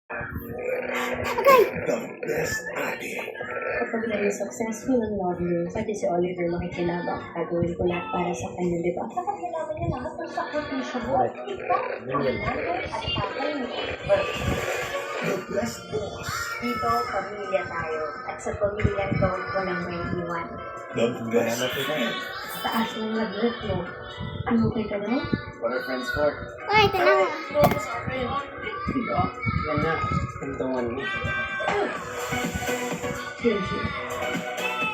The best addict. Kapag naging successful ang love niyo, pati si Oliver makikilabang. Gagawin ko lahat para sa kanya, di ba? Kapag kailangan niya lahat ng sakripisyo mo, ikaw, nanay at tatay mo. The best boss. Dito, pamilya tayo. At sa pamilya to, walang may iwan. The best friend. Taas ng lagnat mo. Ano okay ka na? What are friends for? Ay, ito na. Yan na. Tuntungan mo. Thank you.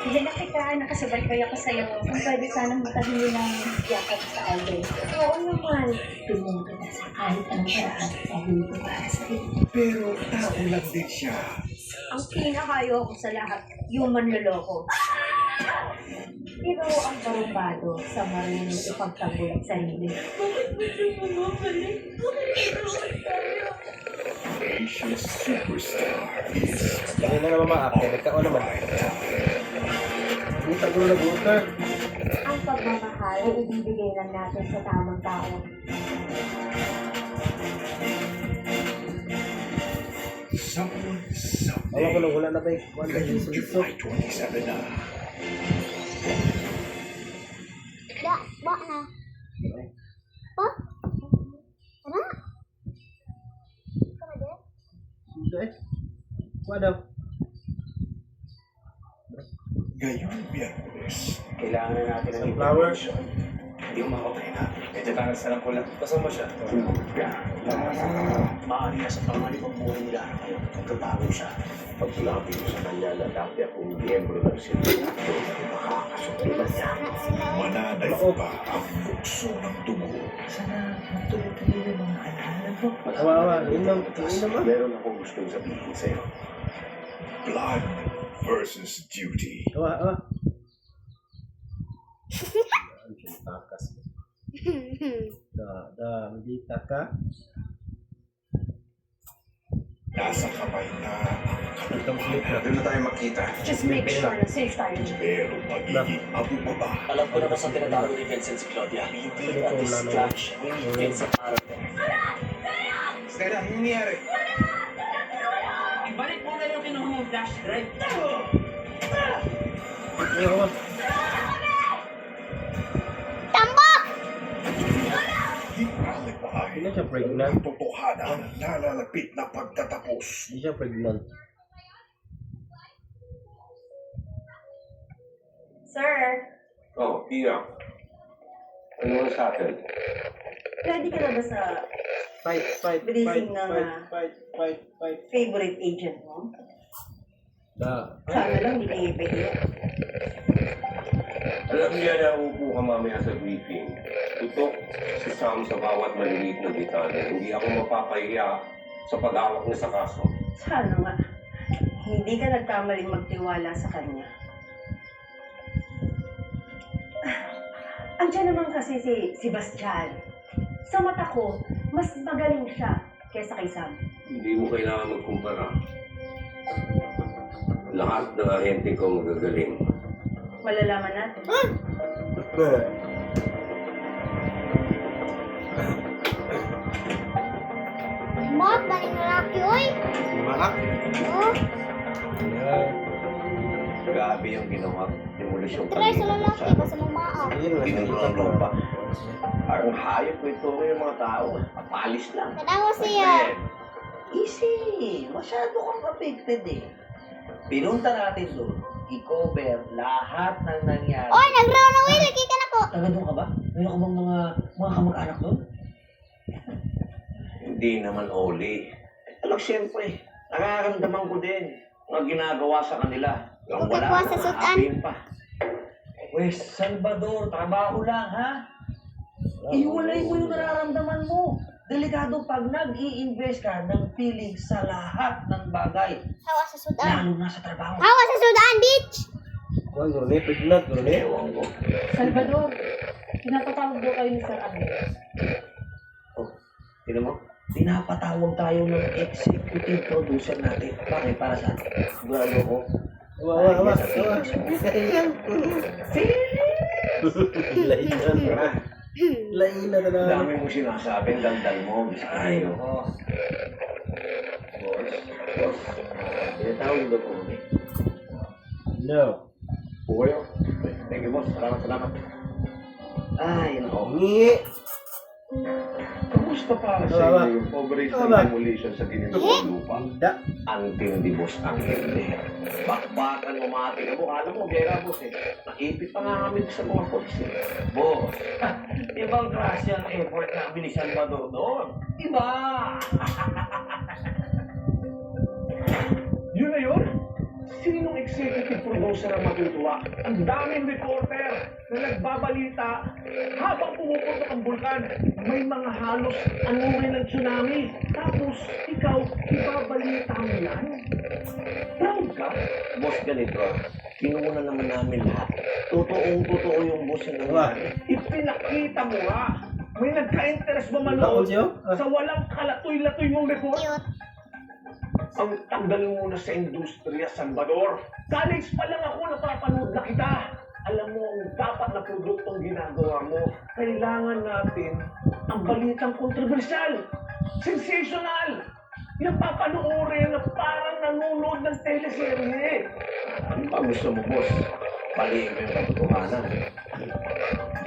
Hindi na kita, nakasabay-bay ako sa'yo. Kung pwede sanang matahin ng yakap sa album. Oo naman. Tumulong kita sa kahit anong paraan. Sabihin ko para sa iyo. Pero tao lang din siya. Ang pinakayo ko sa lahat, yung manloloko. Pero ang barumbado sa marunong ipagtanggol at sarili. Asia's superstar is Kaya na naman ma-actor. Nagkao naman. Buta ko na buta. Ang pagmamahal ay ibibigay lang natin sa tamang tao. someone Alam ko someday. lang, wala na ba yung Ngayong suliso? July 27 na. Da, ba na. Pa? Ano? Ikaw na din? Dito eh. Kuha daw. Ngayong Biyernes. Kailangan na natin ng flower. Hindi ko makapay na. Medyo taras na lang ko lang. Kasama siya. Maaari na sa pangalip ang buhay nila kayo. Nagkabago siya. Pag sinabi ko sa kanya na dati akong miyembro ng sindikato, makakasulitan niya. Mananayo pa ang bukso ng dugo. Sana magtuloy-tuloy yung mga alaala mo. Awa, yun lang. Yun naman. Meron akong gustong sabihin sa'yo. Blood versus duty. Awa. Ang takas. Medita ka. Nasa kamay na ang Itong slip na. Doon na tayo makita. Just make sure na safe tayo. pero magiging abo pa ba? Alam ko na kung saan tinatago ni Vincent si Claudia. Hindi at distract siya. Vincent Aragon. Stella, ano nangyari? Ibalik mo na yung kinuha mong flash drive. Ano ko ba? Tambok! Di malipahay Hindi siya pregnant. ang totohanan na lalapit na pagtatapos. Hindi siya pregnant. Sir, Oh, Pia. Ano ang sa akin? ready ka na ba sa Briefing ng, favorite agent mo? Da. Sana lang hindi kayo ipahiya. Alam niya na upo ka mamaya sa briefing. Tutok si Sam sa bawat maliliit na detalye. Hindi ako mapapahiya sa pag-awak niya sa kaso. Sana nga. Hindi ka nagkamaling magtiwala sa kanya. Andiyan naman kasi si Sebastian. Sa mata ko, mas magaling siya kaysa kay Sam. Hindi mo kailangan magkumpara. Lahat ng ahente ko magagaling. Malalaman natin. Mot, daling lalaki, oy. Mahak. Oh, Grabe yung ginawa. Demolisyon try sa lalaki, basta mamaaw. Ayun, Pinunong lupa. Parang hayop ko ito yung mga tao. Papalis lang. Tanawa siya. Easy. Masyado kang affected eh. Pinunta natin doon. I-cover lahat ng nangyari. Oy, nagraw na Will, kika na ko. Taga doon ka ba? Meron ka bang mga kamag-anak doon? Hindi naman Oli. Alam, siyempre. Nakaramdaman ko din ang ginagawa sa kanila. Ang Okay po, sa sutan. happy pa. Wes Salvador, trabaho lang, ha? Iwalay mo yung nararamdaman mo. Delikado pag nag-i-invest ka ng feeling sa lahat ng bagay, Hawa sa sudan. lalo na sa trabaho. Hawa sa sudan, bitch. Kuha, gurne, pregnant, gurne. Ewan ko. Salvador, pinapatawag daw kayo ni Sir Agnes. Oh, tignan mo. Pinapatawag tayo ng executive producer natin. Bakit? Para saan? Sigurado ko. Awa. Lain na. Lain na talaga. Dami mo sinasabing daldal mo. Biskayo. Oh. Boss, Boss, tinatawag mo po kami. No. Pukayo. Thank you, boss. Salamat. Ay, nako. Ngi. Kamusta para sa Tama. inyo yung operation Tama. demolition sa ginitong lupa? Hindi. Ang tindi, boss, ang hindi. Bakbakan mo mga tiga mo. Alam mo, gera, boss, eh. Nakipit pa nga kami sa mga polis, eh. Boss, ibang klase ang effort namin ni Salvador doon. Iba! Yun na yun? Sinong executive producer ang matutuwa? Ang daming reporter na nagbabalita habang pumuputok ang bulkan. May mga halos anurin ng tsunami. Tapos, ikaw, ibabalita mo yan? Proud ka? Boss, ganito. Pinuuna naman namin lahat. Totoo yung boss yung nangyari. Ipinakita mo nga. May nagka-interest ba Takot manood siya? sa walang kalatoy-latoy mong report? Cute. Ang tanggal mo na sa industriya, Salvador. College pa lang ako, napapanood na kita. Alam mo, ang dapat na produktong ginagawa mo, kailangan natin ang balitang kontrobersyal, sensational. Yung papanoorin na parang nanonood ng teleserye. Ano pa gusto mo, boss? Baliin mo yung katotohanan.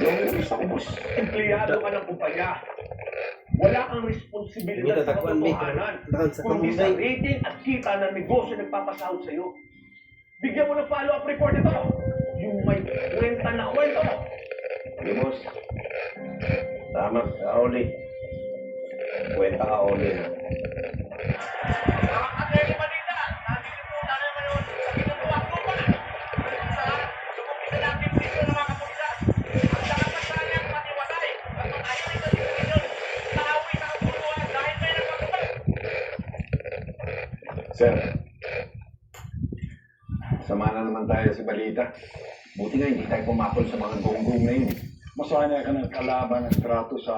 Yung isa ko, boss, empleyado ka ng kumpanya. Wala kang responsibilidad sa katotohanan, kundi sa rating at kita ng negosyo na nagpapasahod sa'yo. Bigyan mo ng follow-up report ito. Yung may kwenta na kwento. Hey, boss. Tama, Oli. Kwenta ka, Oli. Sir, sama na naman tayo sa balita. Buti nga hindi tayo pumatol sa mga gonggong na yun. Masaya ka ng kalaban ng trato sa